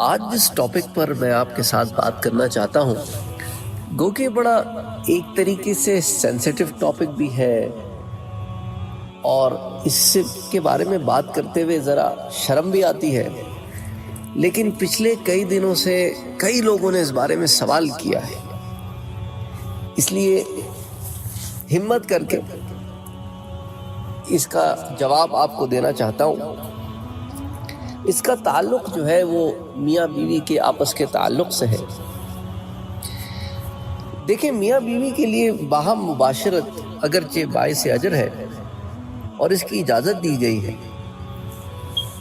آج جس ٹاپک پر میں آپ کے ساتھ بات کرنا چاہتا ہوں گو کہ بڑا ایک طریقے سے سینسیٹیو ٹاپک بھی ہے، اور اس کے بارے میں بات کرتے ہوئے ذرا شرم بھی آتی ہے، لیکن پچھلے کئی دنوں سے کئی لوگوں نے اس بارے میں سوال کیا ہے، اس لیے ہمت کر کے اس کا جواب آپ کو دینا چاہتا ہوں۔ اس کا تعلق جو ہے وہ میاں بیوی کے آپس کے تعلق سے ہے۔ دیکھیں، میاں بیوی کے لیے باہم مباشرت اگرچہ باعث اجر ہے اور اس کی اجازت دی گئی ہے،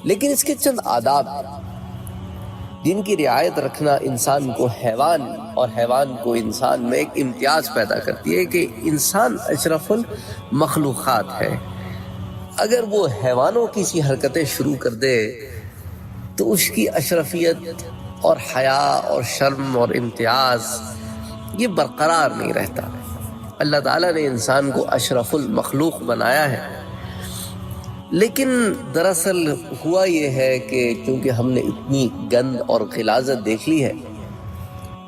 لیکن اس کے چند آداب جن کی رعایت رکھنا انسان کو حیوان اور حیوان کو انسان میں ایک امتیاز پیدا کرتی ہے کہ انسان اشرف المخلوقات ہے۔ اگر وہ حیوانوں کی سی حرکتیں شروع کر دے تو اس کی اشرفیت اور حیا اور شرم اور امتیاز یہ برقرار نہیں رہتا۔ اللہ تعالیٰ نے انسان کو اشرف المخلوق بنایا ہے، لیکن دراصل ہوا یہ ہے کہ چونکہ ہم نے اتنی گند اور غلاظت دیکھ لی ہے،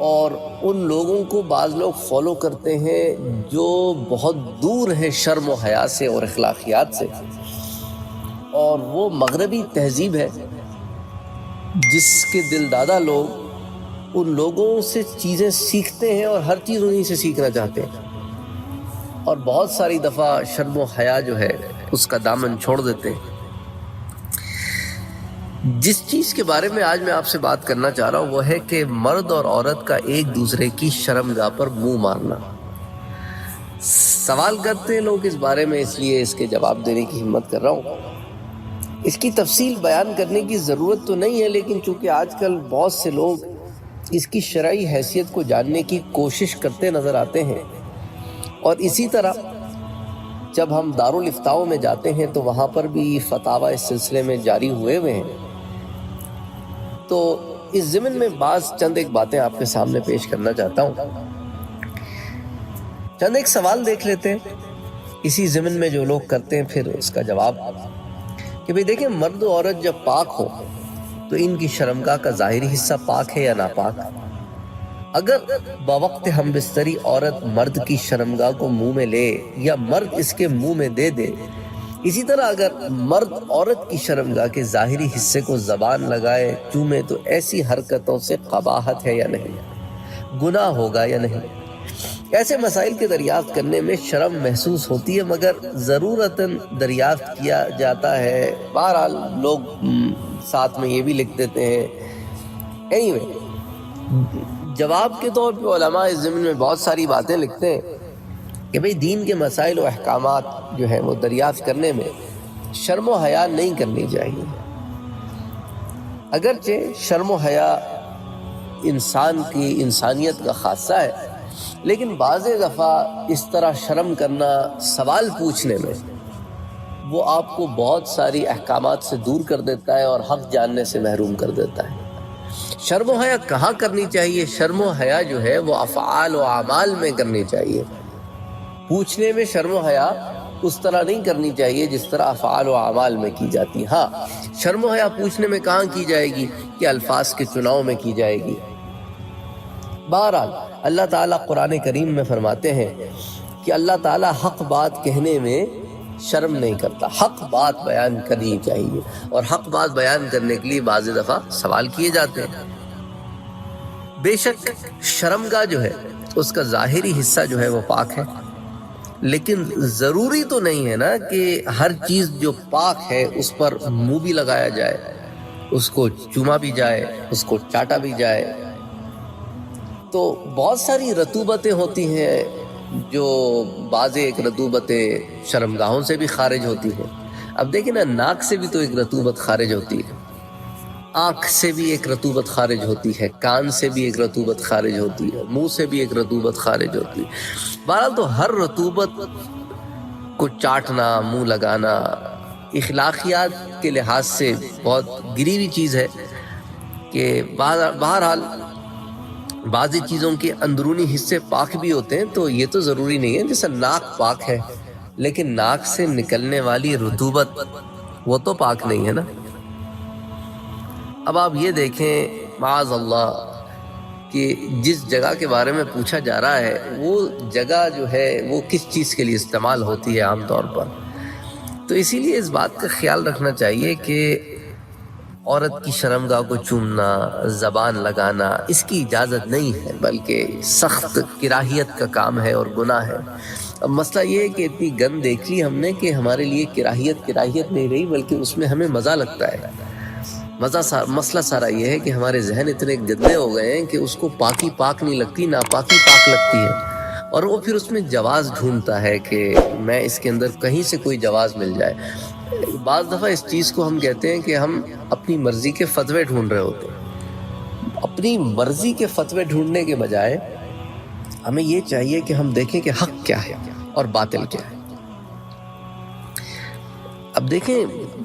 اور ان لوگوں کو بعض لوگ فالو کرتے ہیں جو بہت دور ہیں شرم و حیا سے اور اخلاقیات سے، اور وہ مغربی تہذیب ہے جس کے دل دادا لوگ ان لوگوں سے چیزیں سیکھتے ہیں اور ہر چیز انہیں سے سیکھنا چاہتے ہیں، اور بہت ساری دفعہ شرم و حیا جو ہے اس کا دامن چھوڑ دیتے ہیں۔ جس چیز کے بارے میں آج میں آپ سے بات کرنا چاہ رہا ہوں وہ ہے کہ مرد اور عورت کا ایک دوسرے کی شرمگاہ پر منہ مارنا۔ سوال کرتے ہیں لوگ اس بارے میں، اس لیے اس کے جواب دینے کی ہمت کر رہا ہوں۔ اس کی تفصیل بیان کرنے کی ضرورت تو نہیں ہے، لیکن چونکہ آج کل بہت سے لوگ اس کی شرعی حیثیت کو جاننے کی کوشش کرتے نظر آتے ہیں، اور اسی طرح جب ہم دارالافتاؤں میں جاتے ہیں تو وہاں پر بھی فتاوی اس سلسلے میں جاری ہوئے ہیں۔ تو اس ضمن میں چند ایک باتیں آپ کے سامنے پیش کرنا چاہتا ہوں۔ چند ایک سوال دیکھ لیتے ہیں اسی ضمن میں جو لوگ کرتے ہیں، پھر اس کا جواب کہ بھئی دیکھیں، مرد و عورت جب پاک ہو تو ان کی شرمگاہ کا ظاہری حصہ پاک ہے یا ناپاک؟ اگر بوقت ہم بستری عورت مرد کی شرمگاہ کو منہ میں لے یا مرد اس کے منہ میں دے دے، اسی طرح اگر مرد عورت کی شرمگاہ کے ظاہری حصے کو زبان لگائے چومے، تو ایسی حرکتوں سے قباحت ہے یا نہیں، گناہ ہوگا یا نہیں؟ ایسے مسائل کے دریافت کرنے میں شرم محسوس ہوتی ہے، مگر ضرورتاً دریافت کیا جاتا ہے۔ بہرحال لوگ ساتھ میں یہ بھی لکھ دیتے ہیں۔ جواب کے طور پہ علماء اس ضمن میں بہت ساری باتیں لکھتے ہیں کہ بھئی دین کے مسائل و احکامات جو ہیں وہ دریافت کرنے میں شرم و حیا نہیں کرنی چاہیے۔ اگرچہ شرم و حیا انسان کی انسانیت کا خاصہ ہے، لیکن بعض دفعہ اس طرح شرم کرنا سوال پوچھنے میں وہ آپ کو بہت ساری احکامات سے دور کر دیتا ہے اور حق جاننے سے محروم کر دیتا ہے۔ شرم و حیا کہاں کرنی چاہیے؟ شرم و حیا جو ہے وہ افعال و اعمال میں کرنی چاہیے۔ پوچھنے میں شرم و حیا اس طرح نہیں کرنی چاہیے جس طرح افعال و اعمال میں کی جاتی۔ ہاں، شرم و حیا پوچھنے میں کہاں کی جائے گی؟ کہ الفاظ کے چناؤ میں کی جائے گی۔ بہرحال اللہ تعالیٰ قرآن کریم میں فرماتے ہیں کہ اللہ تعالیٰ حق بات کہنے میں شرم نہیں کرتا، حق بات بیان کرنی چاہیے، اور حق بات بیان کرنے کے لیے بعض دفعہ سوال کیے جاتے ہیں۔ بے شک شرمگاہ جو ہے اس کا ظاہری حصہ جو ہے وہ پاک ہے، لیکن ضروری تو نہیں ہے نا کہ ہر چیز جو پاک ہے اس پر منہ بھی لگایا جائے، اس کو چوما بھی جائے، اس کو چاٹا بھی جائے۔ تو بہت ساری رطوبتیں ہوتی ہیں، جو بعض ایک رطوبتیں شرمگاہوں سے بھی خارج ہوتی ہیں۔ اب دیکھیں نا، ناک سے بھی تو ایک رطوبت خارج ہوتی ہے، آنکھ سے بھی ایک رطوبت خارج ہوتی ہے، کان سے بھی ایک رطوبت خارج ہوتی ہے، منہ سے بھی ایک رطوبت خارج ہوتی ہے۔ بہرحال تو ہر رطوبت کو چاٹنا، منہ لگانا اخلاقیات کے لحاظ سے بہت گری ہوئی چیز ہے کہ بہرحال بعضی چیزوں کے اندرونی حصے پاک بھی ہوتے ہیں، تو یہ تو ضروری نہیں ہے۔ جیسا ناک پاک ہے، لیکن ناک سے نکلنے والی رطوبت وہ تو پاک نہیں ہے نا۔ اب آپ یہ دیکھیں معاذ اللہ کہ جس جگہ کے بارے میں پوچھا جا رہا ہے وہ جگہ جو ہے وہ کس چیز کے لیے استعمال ہوتی ہے عام طور پر. تو اسی لیے اس بات کا خیال رکھنا چاہیے کہ عورت کی شرمگاہ کو چومنا، زبان لگانا اس کی اجازت نہیں ہے، بلکہ سخت کراہیت کا کام ہے اور گناہ ہے. اب مسئلہ یہ ہے کہ اتنی گند دیکھ لی ہم نے کہ ہمارے لیے کراہیت نہیں رہی، بلکہ اس میں ہمیں مزہ لگتا ہے. مسئلہ سارا یہ ہے کہ ہمارے ذہن اتنے گندے ہو گئے ہیں کہ اس کو پاکی پاک نہیں لگتی، ناپاکی پاک لگتی ہے، اور وہ پھر اس میں جواز ڈھونڈتا ہے کہ میں اس کے اندر کہیں سے کوئی جواز مل جائے. بعض دفعہ اس چیز کو ہم کہتے ہیں کہ ہم اپنی مرضی کے فتوے ڈھونڈ رہے ہوتے ہیں. اپنی مرضی کے فتوے ڈھونڈنے کے بجائے ہمیں یہ چاہیے کہ ہم دیکھیں کہ حق کیا ہے اور باطل کیا ہے. اب دیکھیں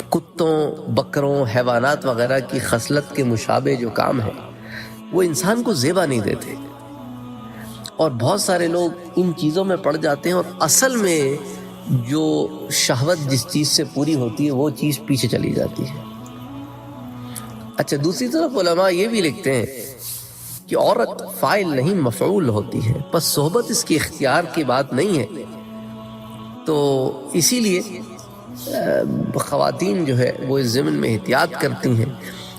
کتوں، بکروں، حیوانات وغیرہ کی خصلت کے مشابہ جو کام ہے وہ انسان کو زیبا نہیں دیتے، اور بہت سارے لوگ ان چیزوں میں پڑ جاتے ہیں، اور اصل میں جو شہوت جس چیز سے پوری ہوتی ہے وہ چیز پیچھے چلی جاتی ہے. اچھا، دوسری طرف علماء یہ بھی لکھتے ہیں کہ عورت فاعل نہیں مفعول ہوتی ہے، بس صحبت اس کی اختیار کی بات نہیں ہے. تو اسی لیے خواتین جو ہے وہ اس ضمن میں احتیاط کرتی ہیں،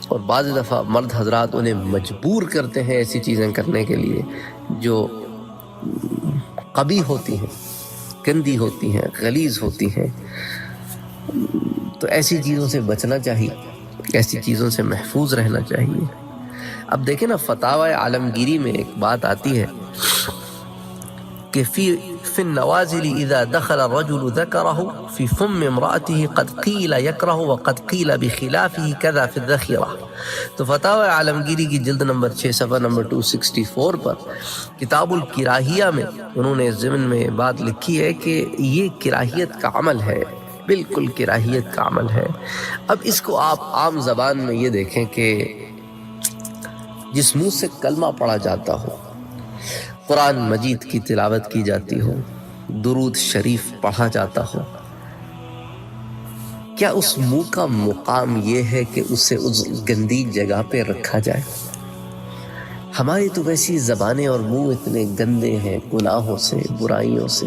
اور بعض دفعہ مرد حضرات انہیں مجبور کرتے ہیں ایسی چیزیں کرنے کے لیے جو قبیح ہوتی ہیں، گندی ہوتی ہیں، غلیظ ہوتی ہیں. تو ایسی چیزوں سے بچنا چاہیے، ایسی چیزوں سے محفوظ رہنا چاہیے. اب دیکھیں نا، فتاوی عالمگیری میں ایک بات آتی ہے کہ فی النوازل اذا دخل الرجل ذكره في فم امرأته قد قیل یکرہ وقد قیل بخلافه كذا في الذخیرہ. تو فتاوی عالمگیری کی جلد نمبر 6 صفحہ نمبر 264 پر کتاب الکراہیہ میں انہوں نے اس ضمن میں بات لکھی ہے کہ یہ کراہیت کا عمل ہے، بالکل کراہیت کا عمل ہے. اب اس کو آپ عام زبان میں یہ دیکھیں کہ جس منہ سے کلمہ پڑھا جاتا ہو، قرآن مجید کی تلاوت کی جاتی ہو، درود شریف پڑھا جاتا ہو، کیا اس منہ کا مقام یہ ہے کہ اسے اس گندی جگہ پہ رکھا جائے؟ ہماری تو ویسی زبانیں اور منہ اتنے گندے ہیں گناہوں سے، برائیوں سے.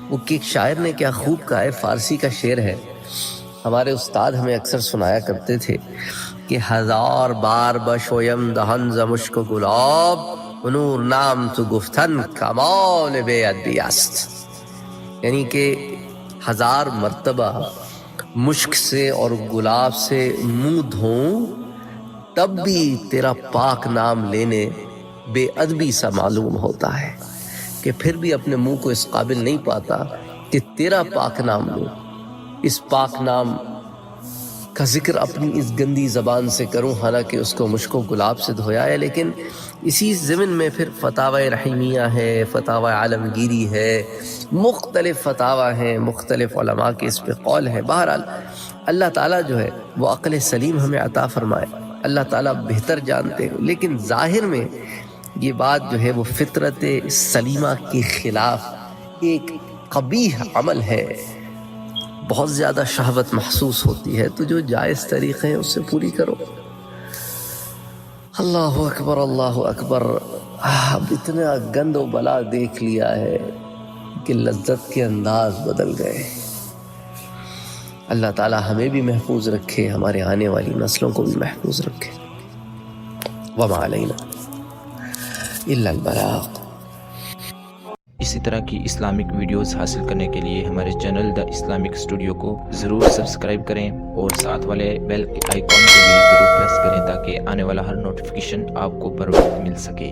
وہ ایک شاعر نے کیا خوب کہا ہے، فارسی کا شعر ہے، ہمارے استاد ہمیں اکثر سنایا کرتے تھے کہ 1000 بار بشویم دهن ز مشک و گلاب، نور نام تو گفتن کمال بے ادبی است. یعنی کہ 1000 مرتبہ مشک سے اور گلاب سے منہ دھوں تب بھی تیرا پاک نام لینے بے ادبی سا معلوم ہوتا ہے، کہ پھر بھی اپنے منہ کو اس قابل نہیں پاتا کہ تیرا پاک نام لوں، اس پاک نام کا ذکر اپنی اس گندی زبان سے کروں، حالانکہ اس کو مشک و گلاب سے دھویا ہے. لیکن اسی ضمن میں پھر فتاوی رحیمیہ ہے، فتاوی عالمگیری ہے، مختلف فتاوی ہیں، مختلف علماء کے اس پہ قول ہے. بہرحال اللہ تعالیٰ جو ہے وہ عقل سلیم ہمیں عطا فرمائے، اللہ تعالیٰ بہتر جانتے ہیں. لیکن ظاہر میں یہ بات جو ہے وہ فطرت سلیمہ کے خلاف ایک قبیح عمل ہے، بہت زیادہ شہوت محسوس ہوتی ہے. تو جو جائز طریقے ہیں اس سے پوری کرو. اللہ اکبر، اللہ اکبر. اب اتنا گند و بلا دیکھ لیا ہے کہ لذت کے انداز بدل گئے. اللہ تعالی ہمیں بھی محفوظ رکھے، ہمارے آنے والی نسلوں کو بھی محفوظ رکھے. وما علینا الا البلاغ. اسی طرح کی اسلامک ویڈیوز حاصل کرنے کے لیے ہمارے چینل دا اسلامک اسٹوڈیو کو ضرور سبسکرائب کریں، اور ساتھ والے بیل آئیکن کو بھی ضرور پریس کریں تاکہ آنے والا ہر نوٹیفیکیشن آپ کو بر وقت مل سکے.